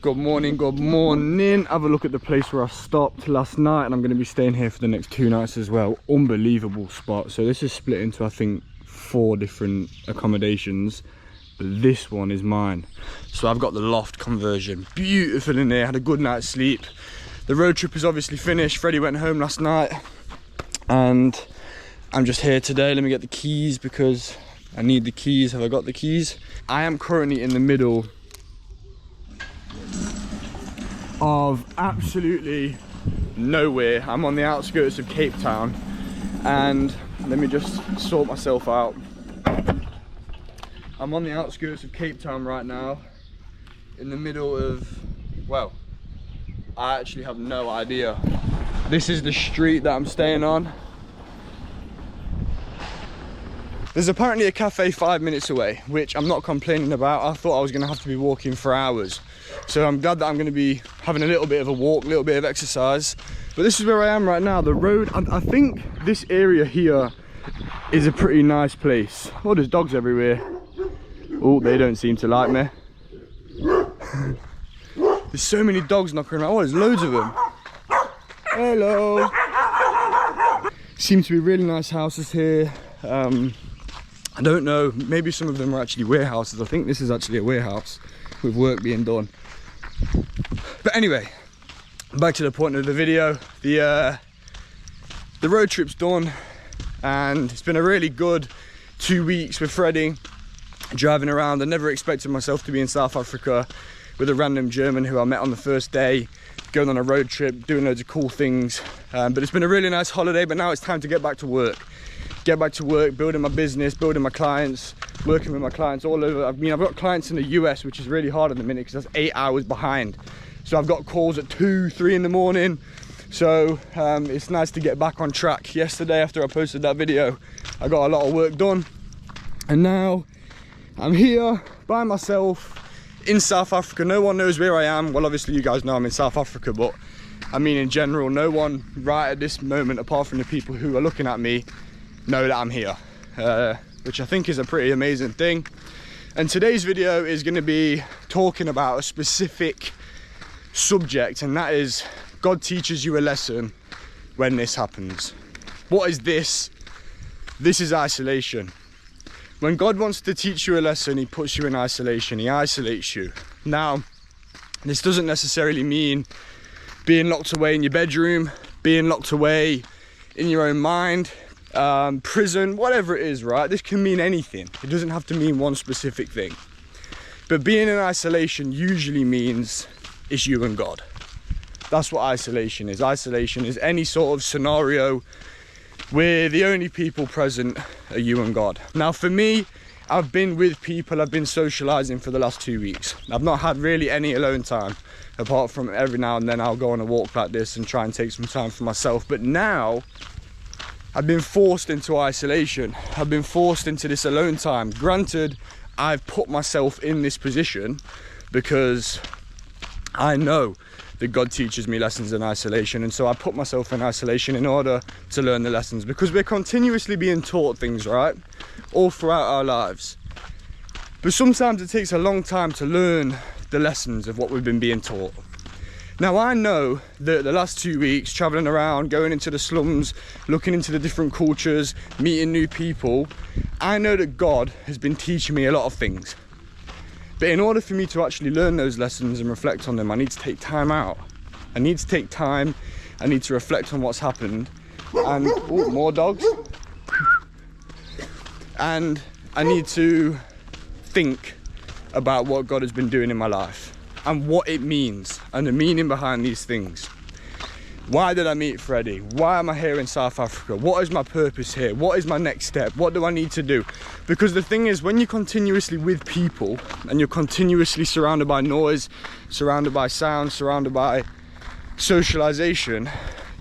Good morning, good morning. Have a look at the place where I stopped last night, and I'm going to be staying here for the next 2 nights as well. Unbelievable spot. So this is split into, I think, 4 different accommodations, but this one is mine. So I've got the loft conversion, beautiful in there. Had a good night's sleep. The road trip is obviously finished. Freddie went home last night and I'm just here today. Let me get the keys because I need the keys. Have I got the keys? I am currently in the middle of absolutely nowhere. I'm on the outskirts of Cape Town, and let me just sort myself out. I'm on the outskirts of Cape Town right now, in the middle of, well, I actually have no idea. This is the street that I'm staying on. There's apparently a cafe 5 minutes away, which I'm not complaining about. I thought I was gonna have to be walking for hours. So I'm glad that I'm gonna be having a little bit of a walk, a little bit of exercise. But this is where I am right now. The road, I think this area here is a pretty nice place. Oh, there's dogs everywhere. Oh, they don't seem to like me. There's so many dogs knocking around. Oh, there's loads of them. Hello. Seem to be really nice houses here. I don't know, maybe some of them are actually warehouses. I think this is actually a warehouse with work being done. But anyway, back to the point of the video. The road trip's done, and it's been a really good 2 weeks with Freddie driving around. I never expected myself to be in South Africa with a random German who I met on the first day, going on a road trip, doing loads of cool things. But it's been a really nice holiday, but now it's time to get back to work. Get back to work, building my business, building my clients, working with my clients all over. I mean, I've got clients in the US, which is really hard at the minute because that's 8 hours behind. So I've got calls at 2, 3 in the morning. So it's nice to get back on track. Yesterday, after I posted that video, I got a lot of work done. And now I'm here by myself in South Africa. No one knows where I am. Well, obviously you guys know I'm in South Africa, but I mean, in general, no one right at this moment, apart from the people who are looking at me, know that I'm here, which I think is a pretty amazing thing. And today's video is going to be talking about a specific subject, and that is God teaches you a lesson when this happens. What is this? This is isolation. When God wants to teach you a lesson, he puts you in isolation. He isolates you. Now, this doesn't necessarily mean being locked away in your bedroom, being locked away in your own mind, prison, whatever it is, right? This can mean anything. It doesn't have to mean one specific thing. But being in isolation usually means it's you and God. That's what isolation is. Isolation is any sort of scenario where the only people present are you and God. Now for me, I've been with people, I've been socializing for the last 2 weeks. I've not had really any alone time, apart from every now and then I'll go on a walk like this and try and take some time for myself. But now I've been forced into isolation. I've been forced into this alone time. Granted, I've put myself in this position because I know that God teaches me lessons in isolation, and so I put myself in isolation in order to learn the lessons, because we're continuously being taught things, right? All throughout our lives. But sometimes it takes a long time to learn the lessons of what we've been being taught. Now I know that the last 2 weeks, traveling around, going into the slums, looking into the different cultures, meeting new people, I know that God has been teaching me a lot of things. But in order for me to actually learn those lessons and reflect on them, I need to take time out. I need to take time, I need to reflect on what's happened. And, oh, more dogs. And I need to think about what God has been doing in my life and what it means and the meaning behind these things. Why did I meet Freddie? Why am I here in South Africa? What is my purpose here? What is my next step? What do I need to do? Because the thing is, when you're continuously with people and you're continuously surrounded by noise, surrounded by sound, surrounded by socialization,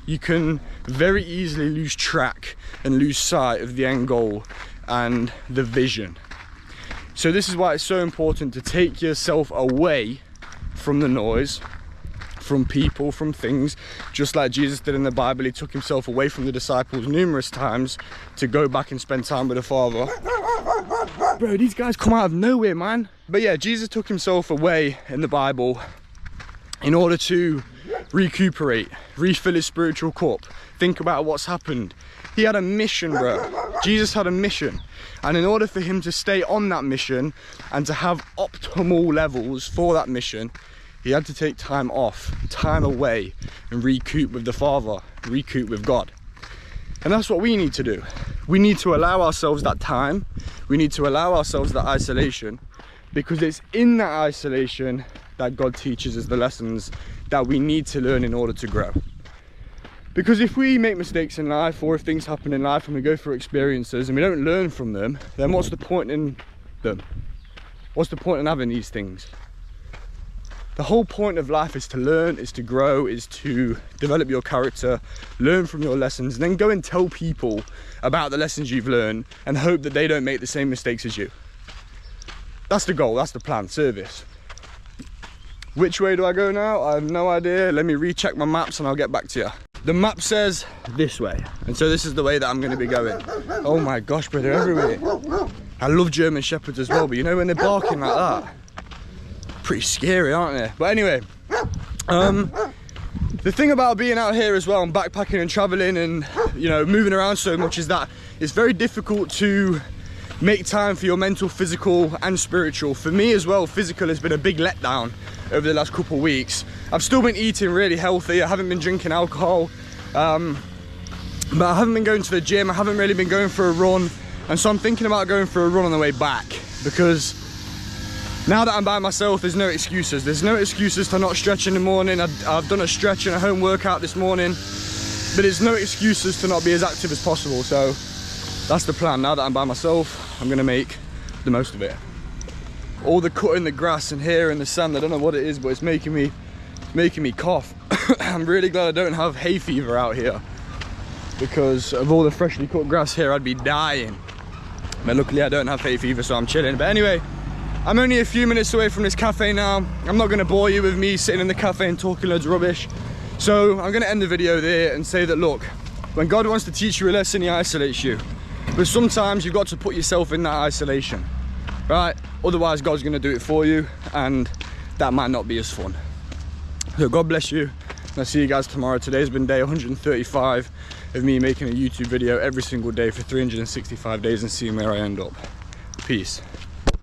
you can very easily lose track and lose sight of the end goal and the vision. So this is why it's so important to take yourself away from the noise, from people, from things, just like Jesus did in the Bible. He took himself away from the disciples numerous times to go back and spend time with the Father. Bro, these guys come out of nowhere, man. But yeah, Jesus took himself away in the Bible in order to recuperate, refill his spiritual cup. Think about what's happened. He had a mission, bro. Jesus had a mission. And in order for him to stay on that mission and to have optimal levels for that mission, he had to take time off, time away, and recoup with the Father, recoup with God. And that's what we need to do. We need to allow ourselves that time. We need to allow ourselves that isolation, because it's in that isolation that God teaches us the lessons that we need to learn in order to grow. Because if we make mistakes in life, or if things happen in life and we go through experiences and we don't learn from them, then what's the point in them? What's the point in having these things? The whole point of life is to learn, is to grow, is to develop your character, learn from your lessons, and then go and tell people about the lessons you've learned and hope that they don't make the same mistakes as you. That's the goal, that's the plan, service. Which way do I go now? I have no idea. Let me recheck my maps and I'll get back to you. The map says this way, and so this is the way that I'm going to be going. Oh my gosh, but they're everywhere. I love German Shepherds as well, but you know when they're barking like that, pretty scary, aren't they? But anyway, the thing about being out here as well and backpacking and traveling and, you know, moving around so much is that it's very difficult to make time for your mental, physical and spiritual. For me as well, physical has been a big letdown over the last couple of weeks. I've still been eating really healthy. I haven't been drinking alcohol, but I haven't been going to the gym. I haven't really been going for a run, and so I'm thinking about going for a run on the way back, because now that I'm by myself, there's no excuses. There's no excuses to not stretch in the morning. I've done a stretch and a home workout this morning, but there's no excuses to not be as active as possible. So that's the plan. Now that I'm by myself, I'm gonna make the most of it. All the cutting the grass and here in the sand, I don't know what it is, but it's making me cough. I'm really glad I don't have hay fever out here, because of all the freshly cut grass here, I'd be dying. But luckily I don't have hay fever, so I'm chilling. But anyway, I'm only a few minutes away from this cafe now. I'm not gonna bore you with me sitting in the cafe and talking loads of rubbish. So I'm gonna end the video there and say that, look, when God wants to teach you a lesson, he isolates you. But sometimes you've got to put yourself in that isolation, right? Otherwise God's gonna do it for you, and that might not be as fun. So God bless you, and I'll see you guys tomorrow. Today's been day 135 of me making a YouTube video every single day for 365 days and seeing where I end up. Peace.